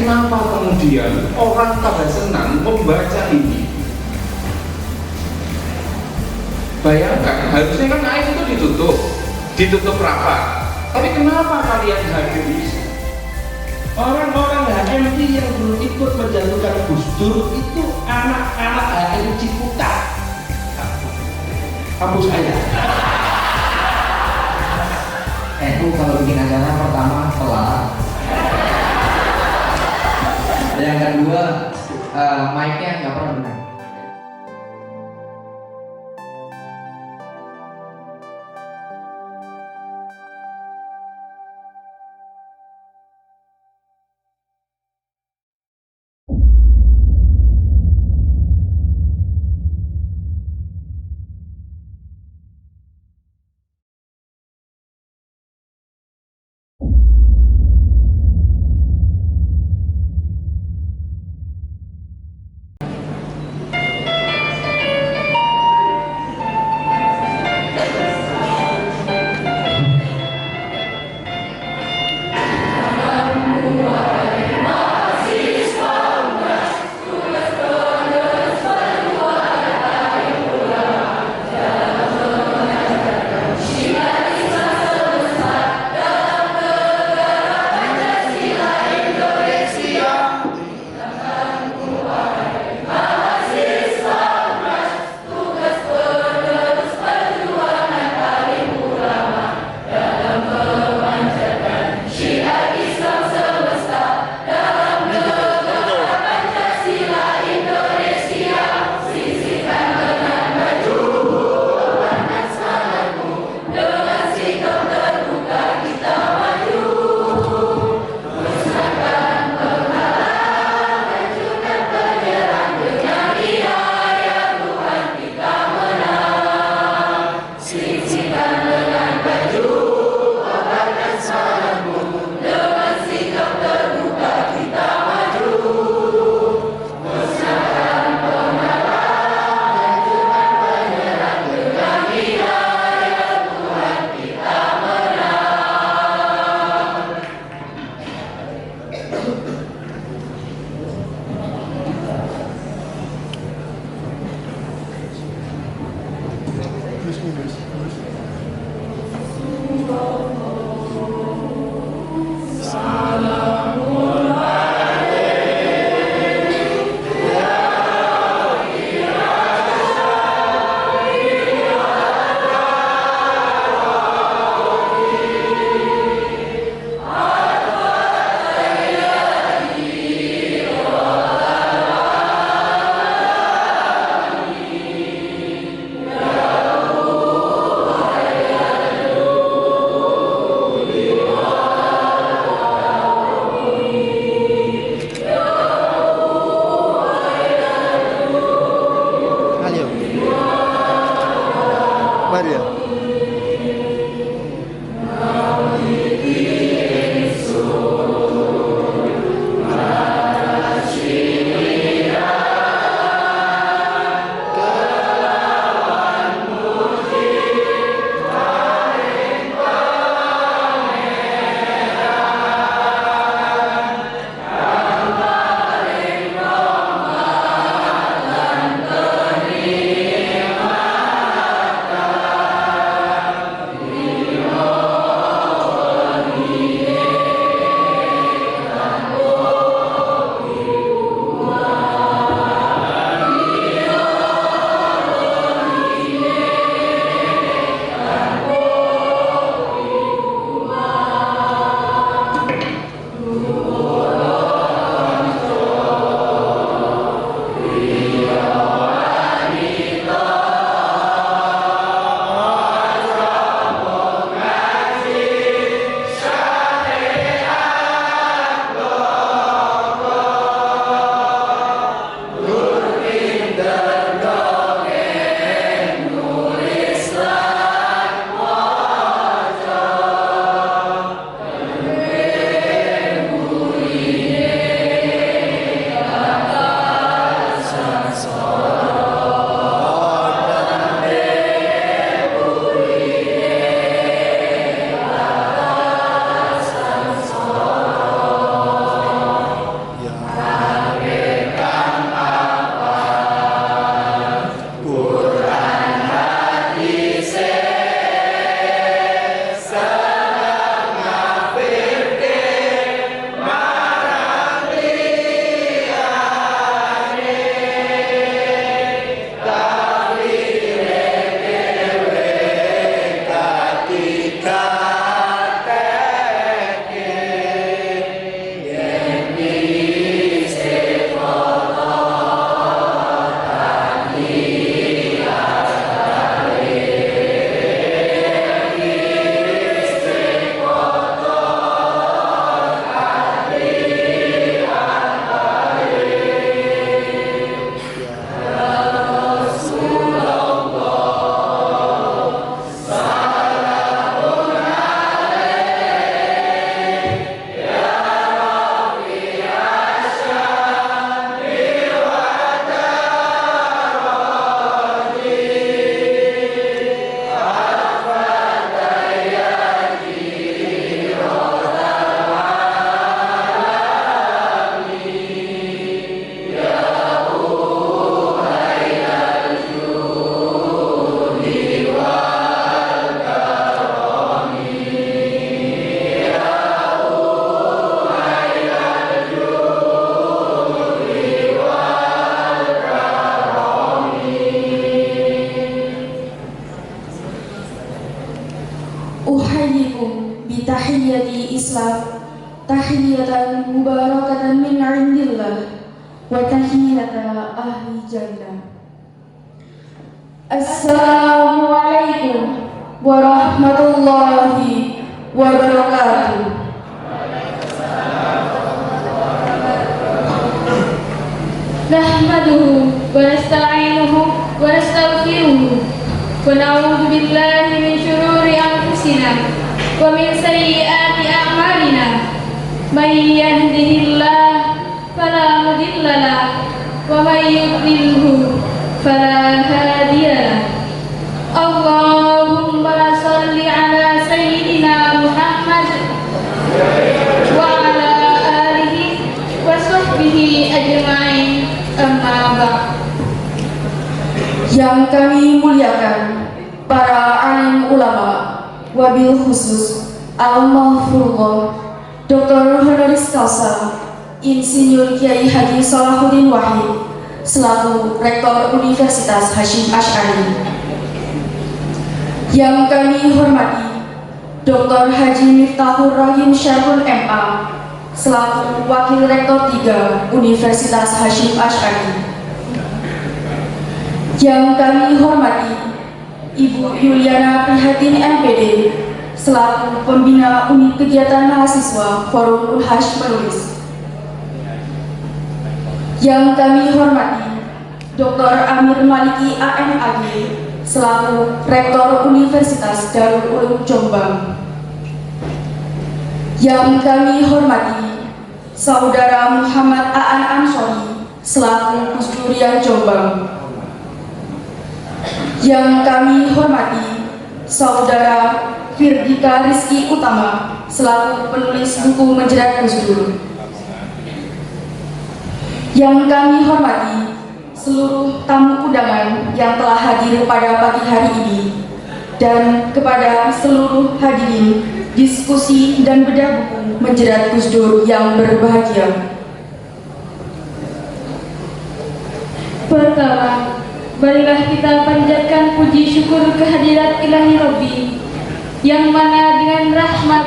kenapa kemudian orang pada senang membaca ini? Bayangkan, harusnya kan air itu ditutup rapat. Tapi kenapa kalian hadir di sini? Orang-orang HMI yang dulu ikut menjatuhkan Gus Dur itu anak-anak HMI Ciputat. Kampus saya. Itu kalau bikin acara pertama telat. Yang kedua, mic-nya nggak pernah benar. tahiyyati Islam tahiyyatan mubarakatan min 'indillah wa tahiyyata ahli jannah. Assalamualaikum warahmatullahi wabarakatuh. Nahmaduhu wa nasta'inuhu wa nastaghfiruhu wa na'udzu billahi min shururi anfusina wa min sayyiati a'malina. May yahdihillahu fala mudilla lahu wa may yudlilhu fala hadiya lahu. Allahumma shalli ala sayyidina Muhammad wa ala alihi wa sahbihi ajma'in. Amma ba'd. Yang kami muliakan para alim ulama, wabil khusus Al-Mahfurullah Dr. Honoris Causa Insinyur Kiai Haji Salahuddin Wahid selaku Rektor Universitas Hasyim Asy'ari. Yang kami hormati Dr. Haji Miftahur Rahim Syarul MA selaku Wakil Rektor 3 Universitas Hasyim Asy'ari. Yang kami hormati Ibu Yuliana Prihatin MPD selaku Pembina Unit Kegiatan Mahasiswa Forum Unhash Menulis. Yang kami hormati Dr. Amir Maliki AMAG selaku Rektor Universitas Darul Ulum Jombang. Yang kami hormati Saudara Muhammad Aan Ansori selaku Gus Durian Jombang. Yang kami hormati Saudara Firdika Rizky Utama selaku penulis buku Menjerat Gus Dur. Yang kami hormati seluruh tamu undangan yang telah hadir pada pagi hari ini dan kepada seluruh hadirin diskusi dan bedah buku Menjerat Gus Dur yang berbahagia. Pertama, marilah kita panjatkan puji syukur kehadirat Ilahi Rabbi yang mana dengan rahmat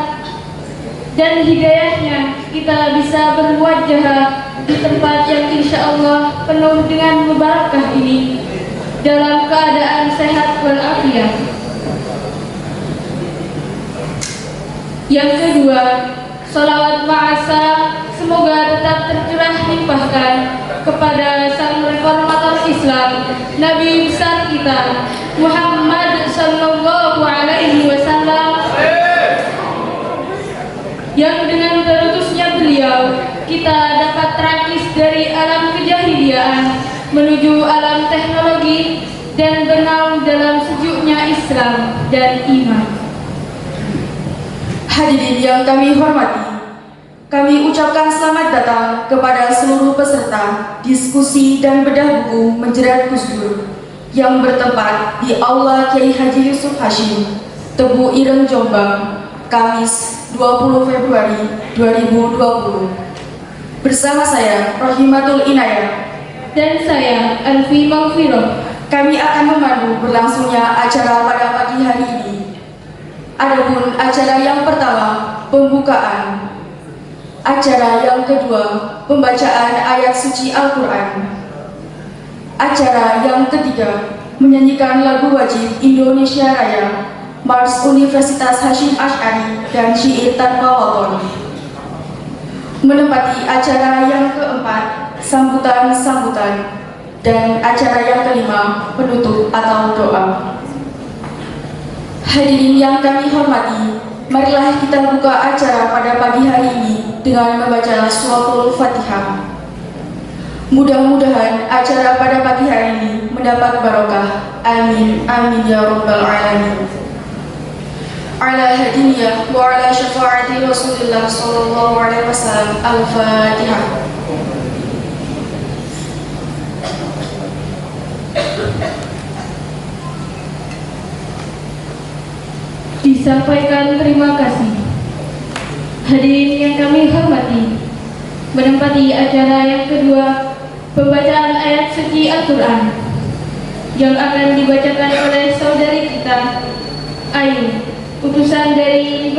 dan hidayahnya kita bisa bermuajahah di tempat yang insya Allah penuh dengan mubarakah ini dalam keadaan sehat walafiat. Yang kedua, salawat ma'asa semoga tetap tercurah limpahkan kepada sang reformator Islam, Nabi besar kita Muhammad sallallahu alaihi wasallam, yang dengan terutusnya beliau kita dapat terakis dari alam kejahiliaan menuju alam teknologi dan bernaung dalam sejuknya Islam dan iman. Hadirin yang kami hormati, kami ucapkan selamat datang kepada seluruh peserta diskusi dan bedah buku Menjerat Gus Dur yang bertempat di Aula Kiai Haji Yusuf Hashim, Tebu Ireng, Jombang, Kamis 20 Februari 2020. Bersama saya, Rohimatul Inayah, dan saya, Alfi Maghfirah, kami akan memandu berlangsungnya acara pada pagi hari ini. Adapun acara yang pertama, pembukaan. Acara yang kedua, pembacaan ayat suci Al-Quran. Acara yang ketiga, menyanyikan lagu wajib Indonesia Raya, Mars Universitas Hasyim Asy'ari, dan syair tanpa waton. Menempati acara yang keempat, sambutan-sambutan, dan acara yang kelima, penutup atau doa. Hadirin yang kami hormati, marilah kita buka acara pada pagi hari ini dengan membaca suratul Fatihah. Mudah-mudahan acara pada pagi hari ini mendapat barokah. Amin, amin ya rabbal alamin. Ala hadiniyah wa ala syafa'ati Rasulillah sallallahu alaihi wasallam. Al-Fatihah. Disampaikan terima kasih. Hadirin yang kami hormati, menempati acara yang kedua, pembacaan ayat suci Al-Quran yang akan dibacakan oleh saudari kita Ayu, utusan dari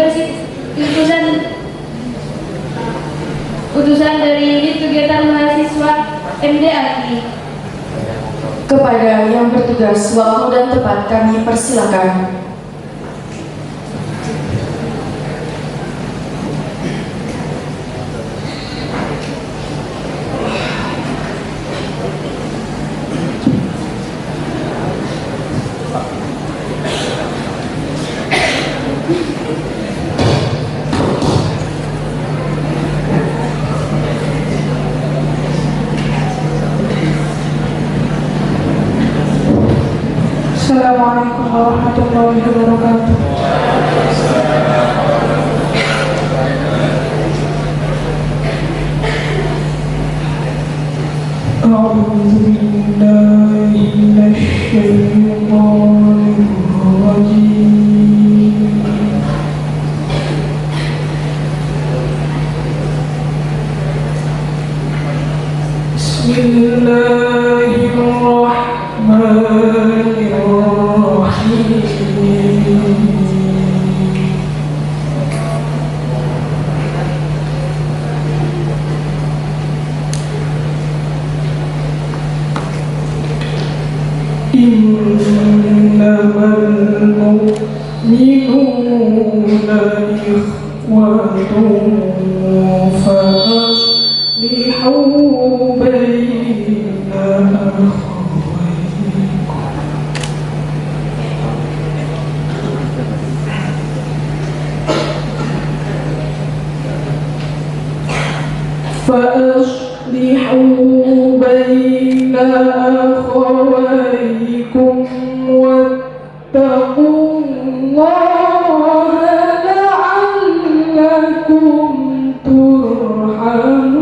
utusan dari unit kegiatan mahasiswa MDAI. Kepada yang bertugas waktu dan tempat kami persilakan. Assalamualaikum warahmatullahi wabarakatuh. A'udzu billahi minasyaitonir rajim. Innamal mu'minuna ikhwatun فأصلحوا بين أخويكم واتقوا الله لعلكم ترحمون.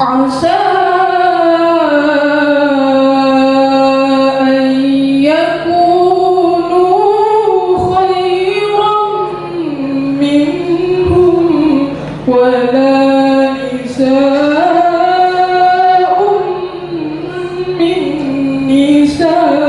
عسى أن يكونوا خيرا منهم ولا نساء من نساء.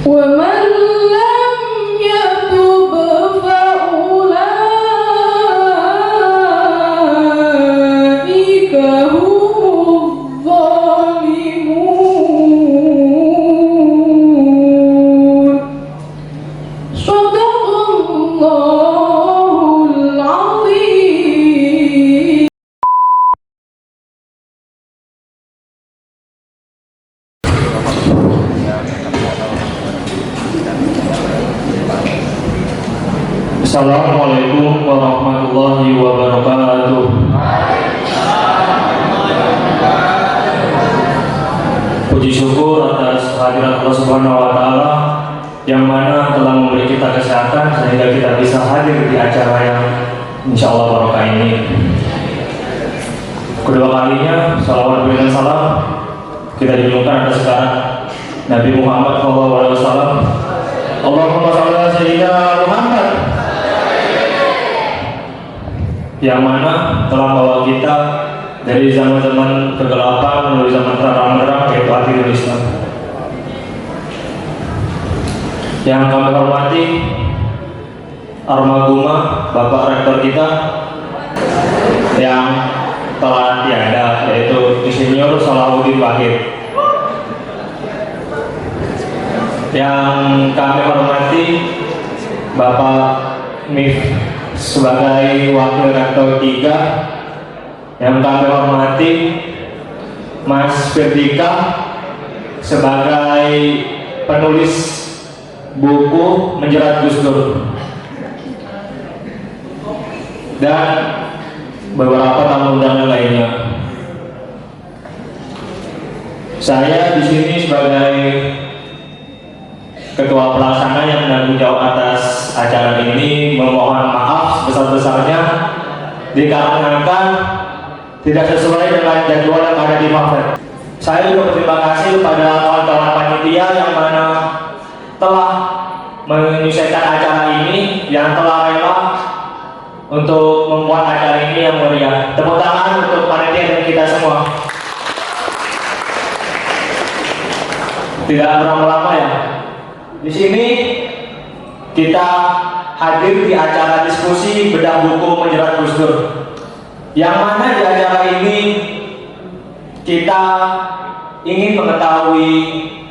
ومن لم يتب فأولئك هم الظالمون صدق الله العظيم. Assalamualaikum warahmatullahi wabarakatuh. Puji syukur atas kehadiran Allah Subhanahu wa Ta'ala yang mana telah memberi kita kesehatan sehingga kita bisa hadir di acara yang insya Allah barokah ini. Kedua kalinya salawat dan salam kita junjungkan atas sekarang Nabi Muhammad SAW. Allahumma shalli ala sayyidina Muhammad, yang mana telah membawa kita dari zaman-zaman kegelapan menuju zaman terang-terang, yaitu akhirul Islam. Yang kami hormati Almarhumah Bapak Rektor kita yang telah tiada, yaitu Insinyur Salahuddin Wahid. Yang kami hormati Bapak Mif sebagai Wakil Rektor 3, yang kami hormati Mas Firdika sebagai penulis buku Menjerat Gus Dur, dan beberapa tamu undangan lainnya. Saya di sini sebagai Ketua Pelaksana yang menanggung jawab atas acara ini memohon maaf sebesar-besarnya dikarenakan tidak sesuai dengan jadwal yang ada di Mafed. Saya juga berterima kasih kepada kawan-kawan panitia yang mana telah menyelesaikan acara ini, yang telah rela untuk membuat acara ini yang meriah. Tepuk tangan untuk panitia dan kita semua. Tidak lama-lama ya. Di sini kita hadir di acara diskusi bedah buku Menjerat Gus Dur, yang mana di acara ini kita ingin mengetahui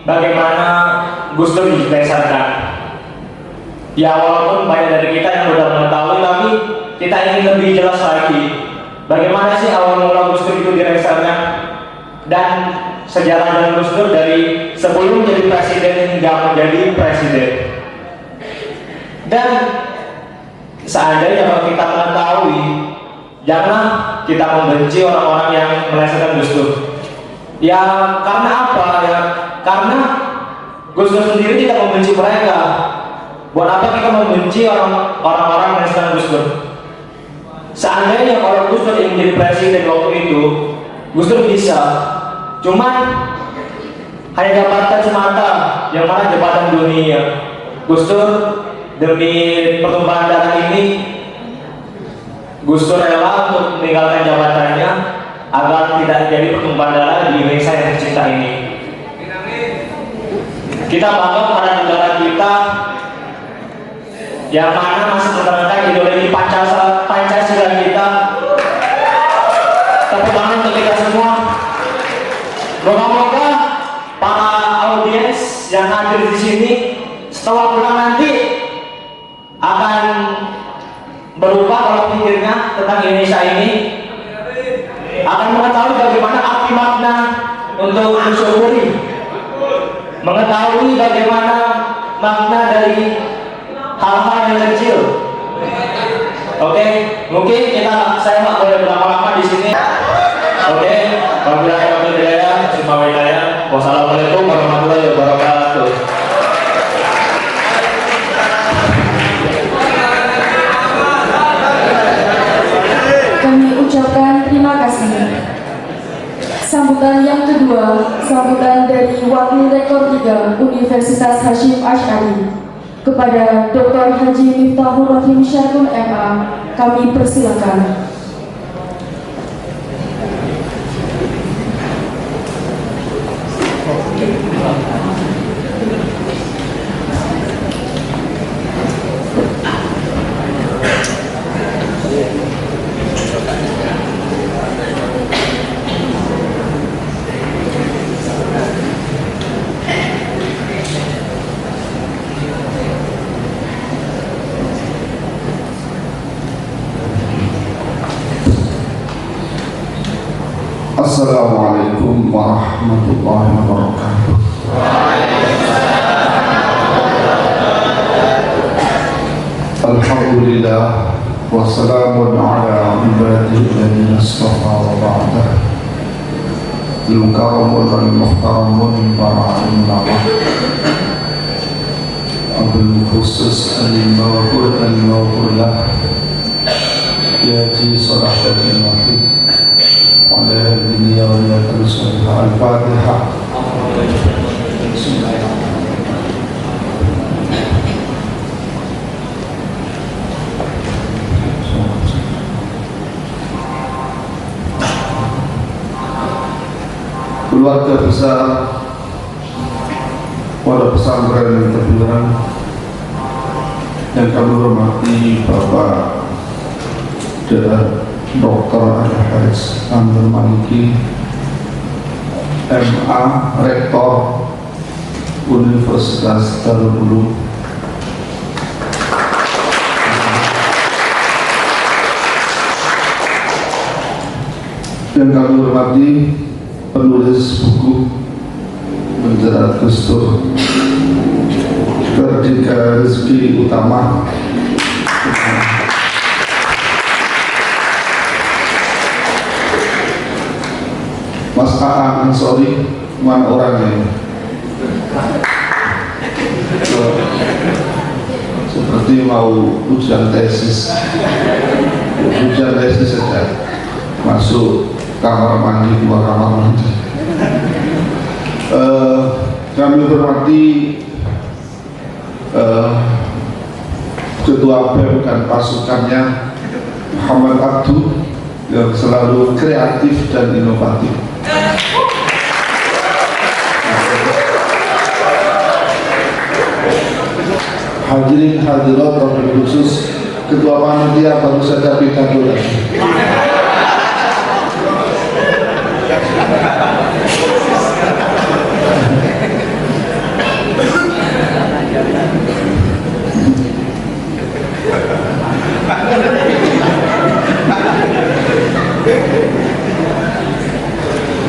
bagaimana Gus Dur dibesarkan. Ya, walaupun banyak dari kita yang sudah mengetahui, tapi kita ingin lebih jelas lagi bagaimana sih awal mula Gus Dur itu dibesarkan, dan sejarah dari Gus Dur dari sebelum menjadi presiden hingga menjadi presiden. Dan seandainya kalau kita mengetahui, jangan kita membenci orang-orang yang melesetkan Gus Dur. Ya, karena apa ya? Karena Gus Dur sendiri tidak membenci mereka. Buat apa kita membenci orang-orang melesetkan Gus Dur? Seandainya kalau Gus Dur yang menjadi presiden waktu itu, Gus Dur bisa. Cuman hanya jabatan semata, yang mana jabatan dunia. Gus Dur demi pertumpahan darah ini, Gus Dur rela untuk meninggalkan jabatannya agar tidak jadi pertumpahan darah di Indonesia yang tercinta ini. Kita bangga pada negara kita yang mana masih menerapkan ideologi Pancasila kita. Tepuk tangan untuk kita semua. Moga-moga para audiens yang hadir di sini setelah pulang nanti akan berubah pola pikirnya tentang Indonesia ini, akan mengetahui bagaimana arti makna untuk mensyukuri, mengetahui bagaimana makna dari hal-hal yang kecil. Oke, mungkin saya nggak boleh berlama-lama di sini. Oke, wabillahi taufiq wal hidayah. Wassalamualaikum warahmatullahi wabarakatuh. Kami ucapkan terima kasih. Sambutan yang kedua, sambutan dari Wakil Rektor 3 Universitas Hasyim Asy'ari kepada Dr. Haji Miftahul Rahim Syarun MA, kami persilakan. Assalamualaikum warahmatullahi wabarakatuh. Alhamdulillah wassalamun ala ibadihi alladhina istafa wa ba'dah. Al-mukarramun wal muhtaramun para ulama. Abil khusus al-mawfurlah Yaji Salahatin Wahid على الدنيا ولا تنسوا الفاتحة. Keluarga besar Pondok Pesantren Tebuiran yang kami hormati Bapak Dr. Al-Haris Amir Maliki MA Rektor Universitas Darul Ulum, yang kami hormati penulis buku Menjerat Gus Dur Kartika Rizky Utama, Mas Aan Ansori, mana orangnya? Seperti mau ujian tesis saja, masuk kamar mandi, keluar kamar mandi. Kami hormati Ketua BEM dan pasukannya Muhammad Abdul yang selalu kreatif dan inovatif. Hadirin hadirat wabil khusus Ketua Panitia baru saja pidato lagi.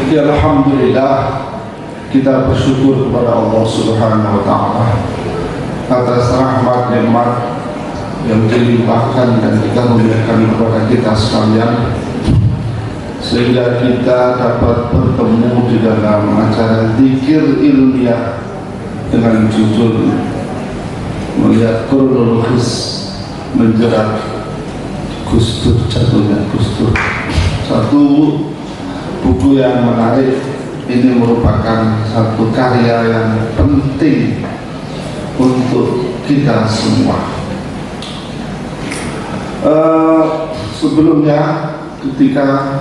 Ya, alhamdulillah kita bersyukur kepada Allah Subhanahu wa taala atas rahmat nikmat yang dilimpahkan dan kita memberikan kepada kita sekalian, sehingga kita dapat bertemu di dalam acara zikir ilmiah dengan judul melihat kronologis menjerat Gus Dur, jatuhnya Gus Dur. Satu buku yang menarik, ini merupakan satu karya yang penting untuk kita semua. Sebelumnya ketika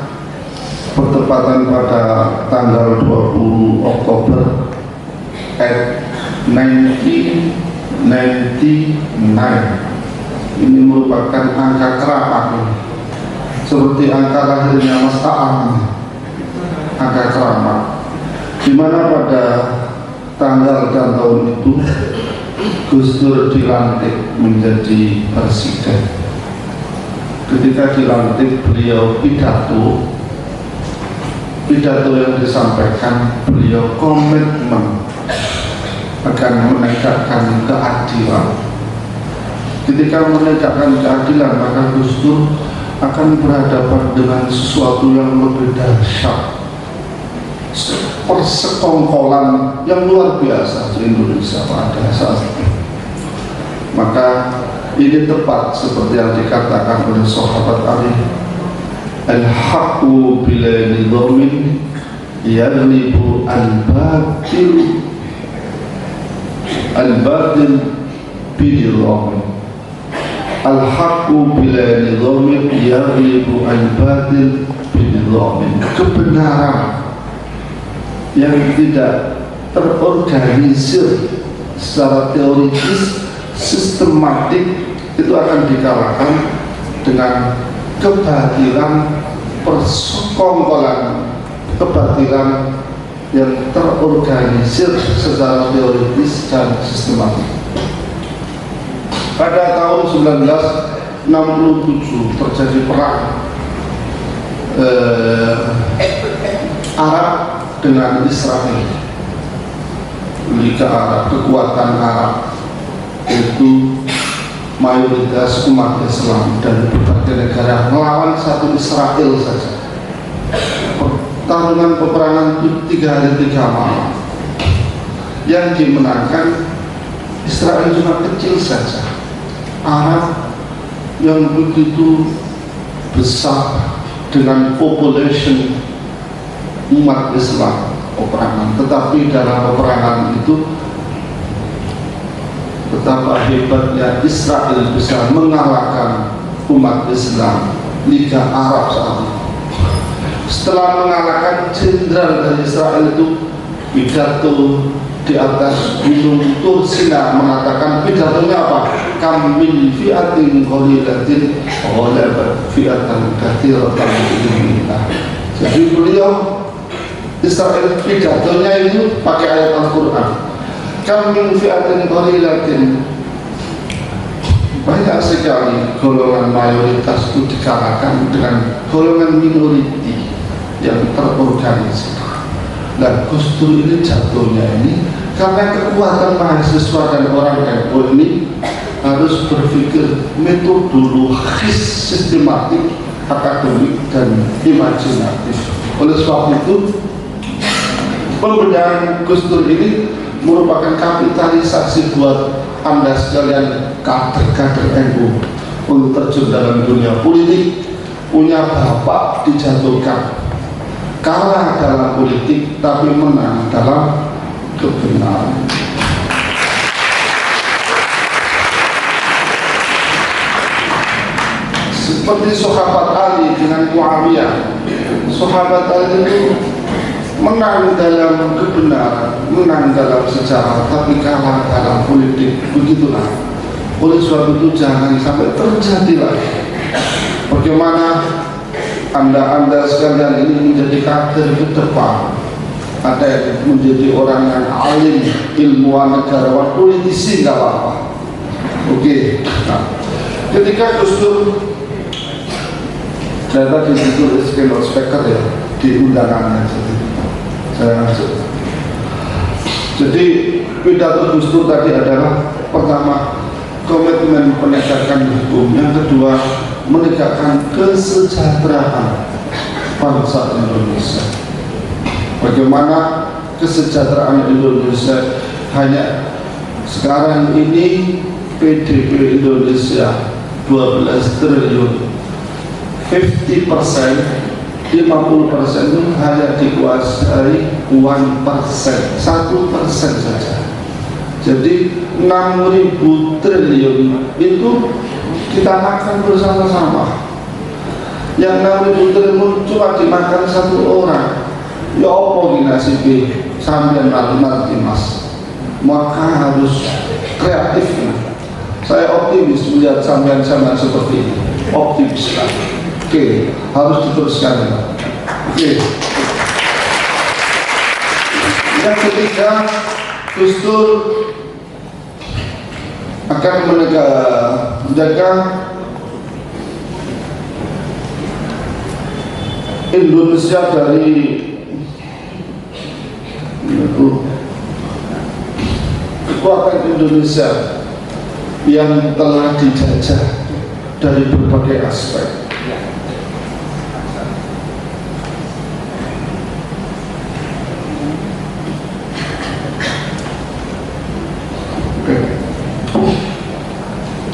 bertepatan pada tanggal 20 Oktober 1999, ini merupakan angka keramat, seperti angka lahirnya Mas Aan, angka keramat, di mana pada tanggal dan tahun itu Gus Dur dilantik menjadi presiden. Ketika dilantik, beliau pidato yang disampaikan, beliau komitmen akan menegakkan keadilan. Ketika menegakkan keadilan, maka Gus Dur akan berhadapan dengan sesuatu yang lebih dahsyat, persekongkolan yang luar biasa di Indonesia pada saat itu. Maka ini tepat seperti yang dikatakan oleh sahabat Ali, al-haqqu bila nidhamin yaghlibu al-batil bidhamin. Al-haqqu bila nidhamin yaghlibu al-batil bidhamin. Kebenaran yang tidak terorganisir secara teoritis, sistematik, itu akan dikalahkan dengan kebatilan persekongkolan, kebatilan yang terorganisir secara teoritis dan sistematik. Pada tahun 1967 terjadi perang Arab dengan Israel. Liga Arab, kekuatan Arab itu mayoritas umat Islam dari berbagai negara melawan satu Israel saja. Pertarungan peperangan itu 3 hari 3 malam. Yang dimenangkan Israel cuma kecil saja. Arab yang begitu besar dengan population umat Islam peperangan, tetapi dalam peperangan itu betapa hebatnya Israel bisa mengalahkan umat Islam, Liga Arab saat itu. Setelah mengalahkan jenderal dari Israel itu, pidato di atas gunung Tur Sina mengatakan, pidatonya apa? Kam min fi'atin qalilatin ghalabat fi'atan katsiratan bi'idznillah. Jadi beliau Israel pidatonya itu pakai ayat Al-Quran. Kam min fi'atin qalilatin, banyak sekali golongan mayoritas itu dikalahkan dengan golongan minoriti yang terorganisir. Dan Gus Dur ini jatuhnya ini karena kekuatan mahasiswa dan orang NU ini harus berpikir metodologis, sistematik, akademik, dan imajinatif. Oleh sebab itu, pembedahan Gus Dur ini merupakan kapitalisasi buat Anda sekalian, kader-kader NU, untuk terjun dalam dunia politik. Punya bapak dijatuhkan, kalah dalam politik tapi menang dalam kebenaran. Seperti sahabat Ali dengan Muawiyah. Sahabat Ali itu menang dalam kebenaran, menang dalam sejarah, tapi kalah dalam politik. Begitulah. Oleh sebab itu jangan sampai terjadi lagi. Bagaimana Anda sekalian ini menjadi kader ke depan, ada yang menjadi orang yang alim, ilmuwan, negarawan, politisi, nggak apa-apa. Oke. Nah, ketika Gus Dur, saya tadi ditulis keynote speaker ya di undangannya. Jadi pidato Gus Dur tadi adalah pertama komitmen penegakan hukum, yang kedua menegakkan kesejahteraan bangsa Indonesia. Bagaimana kesejahteraan Indonesia? Hanya sekarang ini PDB Indonesia 12 triliun, 50%, 50% itu hanya dikuasai 1%, 1% saja. Jadi 6.000 triliun itu kita makan bersama-sama. Yang 6.000 triliun cuma dimakan satu orang. Ya apa nasibi sambil nanti mas. Maka harus kreatif. Saya optimis melihat sampean-sampean seperti ini. Optimis lah. Oke, harus diteruskan. Oke. Yang ketiga, Gus Dur akan menjaga Indonesia dari kekuatan Indonesia yang telah dijajah dari berbagai aspek.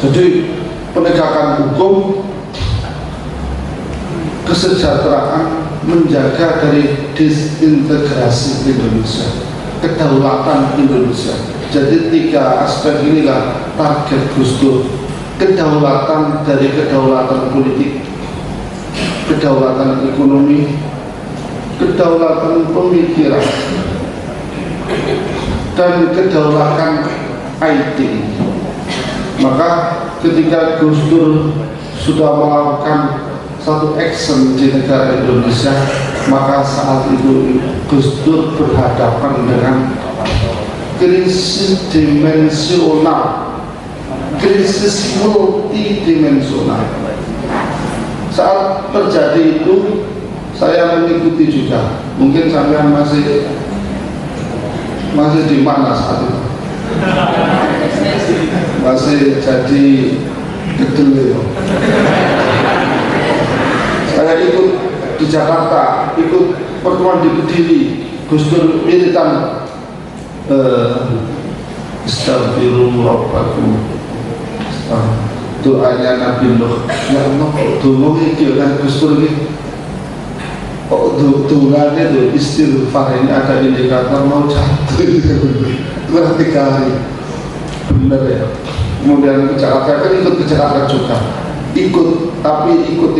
Jadi penegakan hukum, kesejahteraan, menjaga dari disintegrasi Indonesia, kedaulatan Indonesia. Jadi 3 aspek inilah target Gus Dur. Kedaulatan dari kedaulatan politik, kedaulatan ekonomi, kedaulatan pemikiran. dan kedaulatan IT. Maka ketika Gus Dur sudah melakukan satu action di negara Indonesia, maka saat itu Gus Dur berhadapan dengan krisis dimensional, krisis multidimensional. Saat terjadi itu saya mengikuti juga. Mungkin sampean masih di mana saat itu? Masih jadi kedelai. Saya ikut di Jakarta, ikut pertemuan di Kediri. Gus Dur militan Astagfirullahaladzim, doanya Nabi Nuh, ya Allah kok doa ini kan Gus Dur ini kok doanya itu istighfar ini ada indikator mau jatuh kurang 3 hari, benar ya. Kemudian ke Jakarta, kan ikut ke Jakarta juga, tapi ikut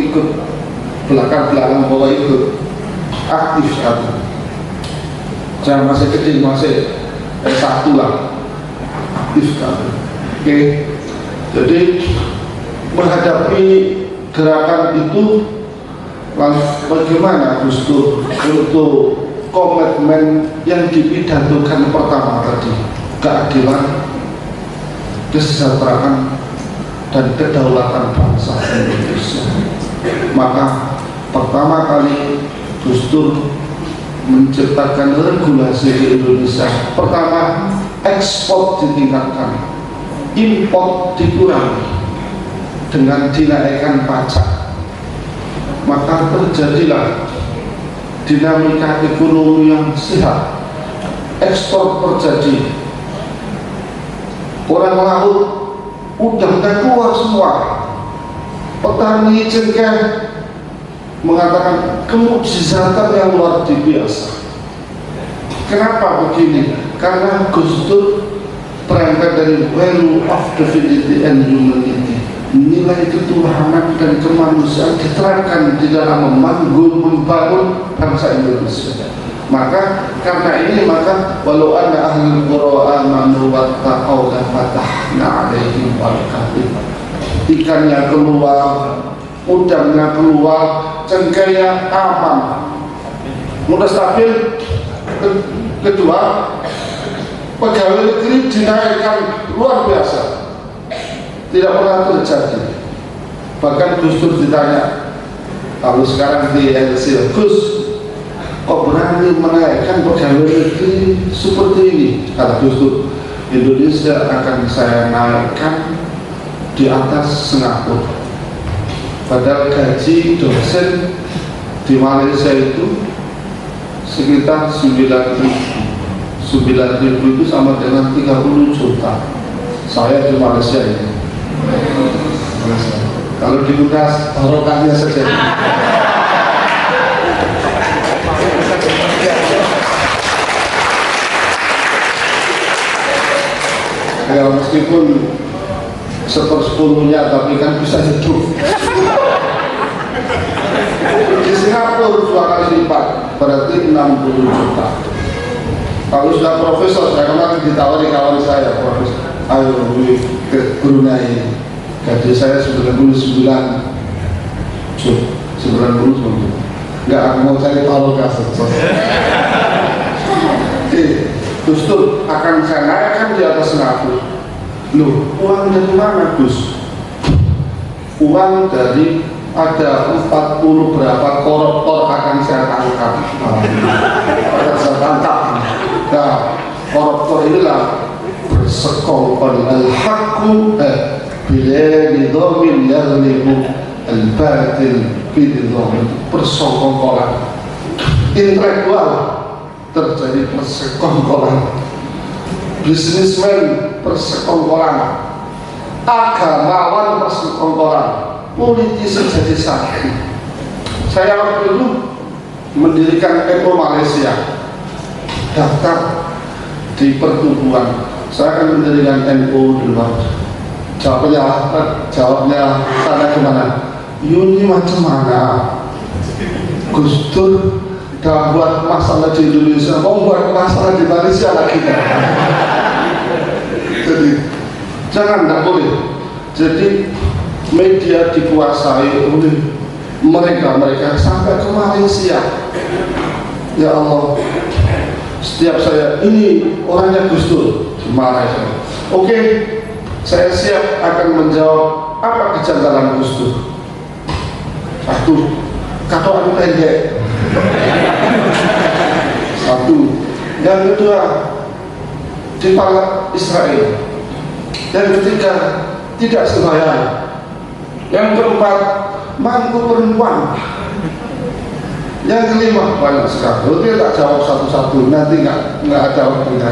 belakang bahwa ikut aktif sekali. Saya masih kecil, masih S1 lah, aktif sekali. Oke, jadi menghadapi gerakan itu, bagaimana Gus Dur untuk komitmen yang dipidatokan pertama tadi, keadilan, kesejahteraan, dan kedaulatan bangsa Indonesia. Maka pertama kali Gus Dur menciptakan regulasi di Indonesia. Pertama, ekspor ditingkatkan, impor dikurangi dengan dinaikkan pajak. Maka terjadilah dinamika ekonomi yang sehat, ekspor terjadi. Orang laut udangnya keluar semua. Petani cengkeh mengatakan kemujizatan yang luar biasa. Kenapa begini? Karena Gus Dur berangkat dari value of divinity and humanity, nilai ketuhanan dan kemanusiaan diterapkan di dalam membangun bangsa Indonesia. Maka karena ini, maka walau anna ahlul qura amanu wattaqau la fatahna alaihim barakatin. Ikannya keluar, udangnya keluar, cengkehnya aman, mudah stabil. Kedua, pegawai negeri dinaikkan luar biasa, tidak pernah terjadi. Bahkan Gus Dur ditanya, kalau sekarang di LC, Gus, kok berani menaikkan pegawai negeri seperti ini? Kata Gus Dur, Indonesia akan saya naikkan di atas Singapura. Padahal gaji dosen di Malaysia itu sekitar 9.000 itu sama dengan 30 juta. Saya di Malaysia ini. Kalau di Unas, barokahnya saja. Ya meskipun 1/10-nya, tapi kan bisa hidup. Di Singapura 2 kali lipat, berarti 60 juta. Kalau sudah profesor, saya kemarin ditawari kawan saya, profesor, ayo ke Brunei, gaji saya 99 juta, 90 juta. Enggak, aku mau cari barokah saja. Gus Dur akan saya naikkan di atas Singapura. Loh, uang dari mana Gus? Uang dari ada 40 berapa koruptor akan saya tangkap. Akan saya tangkap. Nah, koruptor inilah bersekongkol al-haqqu bila nidhamin yaghlibu al-batil bididhamin, persekongkolan intelektual terjadi persekongkolan, bisnismen persekongkolan, agamawan persekongkolan, politisi jadi sakti. Saya waktu itu mendirikan NU Malaysia, daftar di pertubuhan. Saya akan mendirikan NU di luar. Jawabnya sana kemana? Yuni macam mana? Gus Dur Gak buat masalah di Indonesia, mau buat masalah di Malaysia lagi. Jadi jangan, tidak boleh. Jadi media dikuasai oleh mereka sampai ke Malaysia. Ya Allah, setiap saya ini orangnya Gus Dur, marah saya. Oke, saya siap akan menjawab apa kejanggalan Gus Dur. Satu, katoan pendek. Satu. Yang kedua, dipalak Israel. Yang ketiga, tidak sembahyang. Yang keempat, mangku perempuan. Yang kelima, banyak sekali. Oke, tak jawab satu-satu, nanti nggak ada waktunya.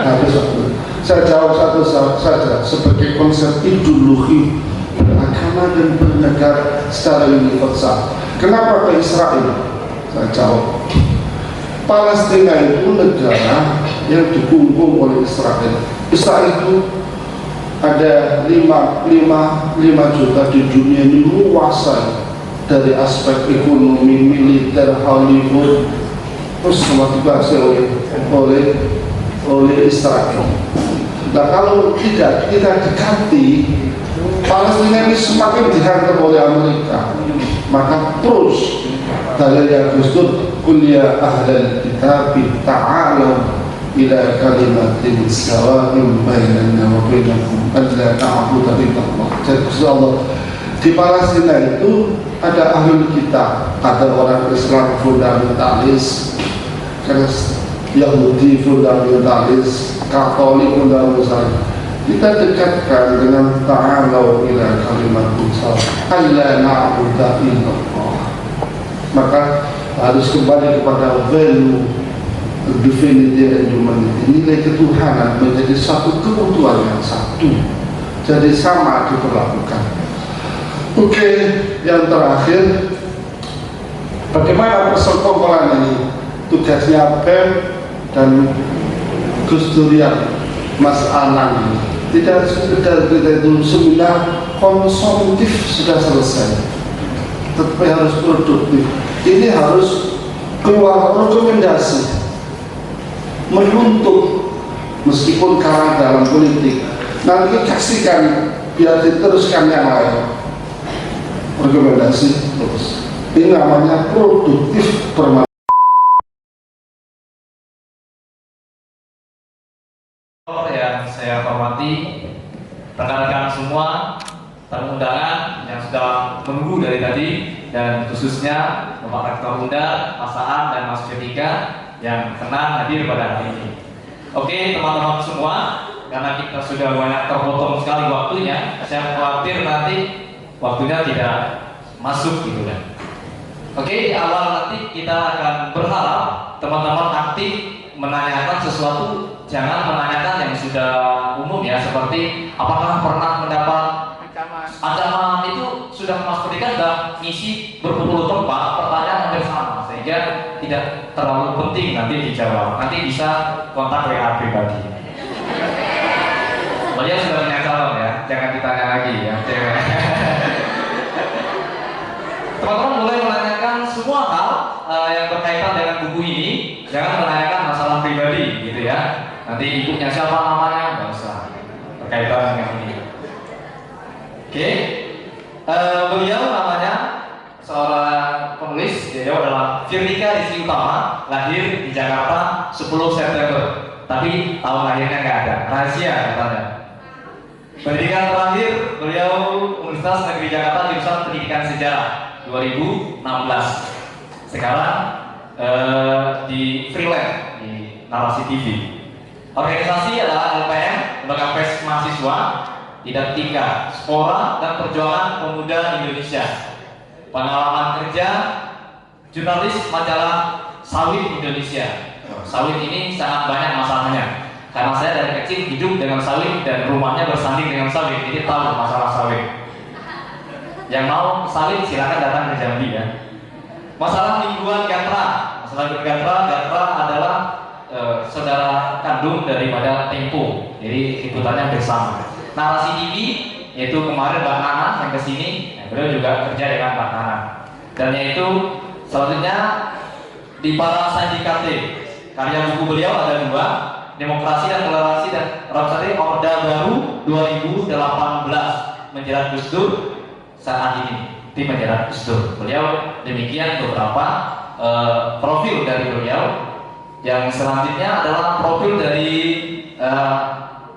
Habis waktu. Saya jawab satu saja sebagai konsep ideologi beragama dan bernegara secara universal. Kenapa ke Israel? Saya jawab, Palestina itu negara yang dikungkung oleh Israel. Israel itu ada 5 juta di dunia ini, menguasai dari aspek ekonomi, militer, Hollywood, terus semua dikuasai oleh Israel. Nah, kalau tidak kita dekati, Palestina ini semakin dihantam oleh Amerika. Maka terus dari yang Gus Dur, kuliah ahlal kitab ta'alu ila kalimatin sawa'in bainana wa bainakum alla na'budu illallah. Jadi Allah di Palestina itu ada ahli kitab, ada orang Islam fundamentalis, Yahudi fundamentalis, Katolik fundamentalis. Kita dekatkan dengan ta'alu ila kalimatin sawa'in alla na'budu illallah. Maka harus kembali kepada value divinity and humanity, nilai ketuhanan menjadi satu kebutuhan yang satu, jadi sama diperlakukan. Oke, yang terakhir, bagaimana persekongkolan ini? Tugasnya PEM dan Gus Durian, Mas Anang ini tidak sekedar kita itu seminar konsumtif sudah selesai, tetapi harus produktif. Ini harus keluar rekomendasi, menuntut, meskipun kalah dalam politik, nanti kasihkan biar diteruskan yang lain. Rekomendasi terus. Ini namanya produktif permanen. Yang saya hormati rekan-rekan semua, tamu undangan yang sudah menunggu dari tadi, dan khususnya Bapak Rektor Undar, Mas Aan dan Mas Ketika yang tenang hadir pada hari ini. Oke, teman-teman semua, karena kita sudah banyak terpotong sekali waktunya, saya khawatir nanti waktunya tidak masuk gitu kan. Oke, di awal nanti kita akan berharap teman-teman aktif menanyakan sesuatu, jangan menanyakan yang sudah umum ya, seperti apakah pernah mendapat ancaman. Itu sudah Mas Ketika sudah ngisi berpuluh tempat, pertanyaan hampir sama, sehingga tidak terlalu penting nanti dijawab. Nanti bisa kontak WA pribadi. Beliau sudah punya calon ya, jangan ditanya lagi ya. Teman-teman boleh menanyakan semua hal yang berkaitan dengan buku ini, jangan menanyakan masalah pribadi gitu ya. Nanti ibunya siapa namanya, nggak usah berkaitan dengan ini. Oke, beliau namanya seorang penulis, beliau adalah Firnika Rizky Utama, lahir di Jakarta 10 September, tapi tahun lahirnya nggak ada, rahasia katanya. Pendidikan terakhir beliau Universitas Negeri Jakarta jurusan Pendidikan Sejarah 2016. Sekarang di freelance di Narasi TV. Organisasi adalah LPM, Lembaga Pers Mahasiswa, Didaktika, Spora, dan Perjuangan Pemuda Indonesia. Pengalaman kerja, jurnalis majalah Sawit Indonesia. Sawit ini sangat banyak masalahnya, karena saya dari kecil hidup dengan sawit dan rumahnya bersanding dengan sawit, jadi tahu masalah sawit. Yang mau sawit silakan datang ke Jambi ya. Masalah mingguan Gatra, Gatra adalah saudara kandung daripada Tempo, jadi ikutannya bersama. Narasi TV, yaitu kemarin Mbak Nana yang kesini, beliau juga kerja dengan Mbak Nana. Dan yaitu selanjutnya di para sindikate. Karya buku beliau ada 2, Demokrasi dan Toleransi dan Orde Baru 2018, menjerat Gus Dur saat ini, tim menjerat Gus Dur. Beliau demikian beberapa profil dari beliau. Yang selanjutnya adalah profil dari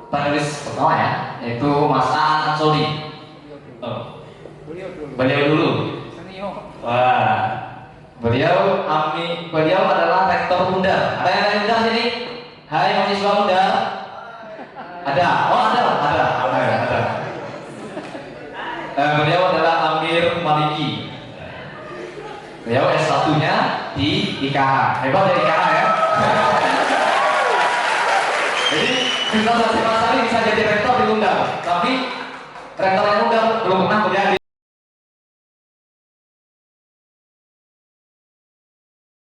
penulis pertama ya, yaitu Mas Aan Ansori. Beliau dulu. Wah, beliau adalah rektor Undar. Ada yang dari Undar sini? Hai mahasiswa Undar. Ada. Oh ada. Beliau adalah Amir Maliki. Beliau S1-nya di IKH. Hebat ya IKH ya. Jadi Ustaz Hasyim Asy'ari bisa jadi rektor di Undar, tapi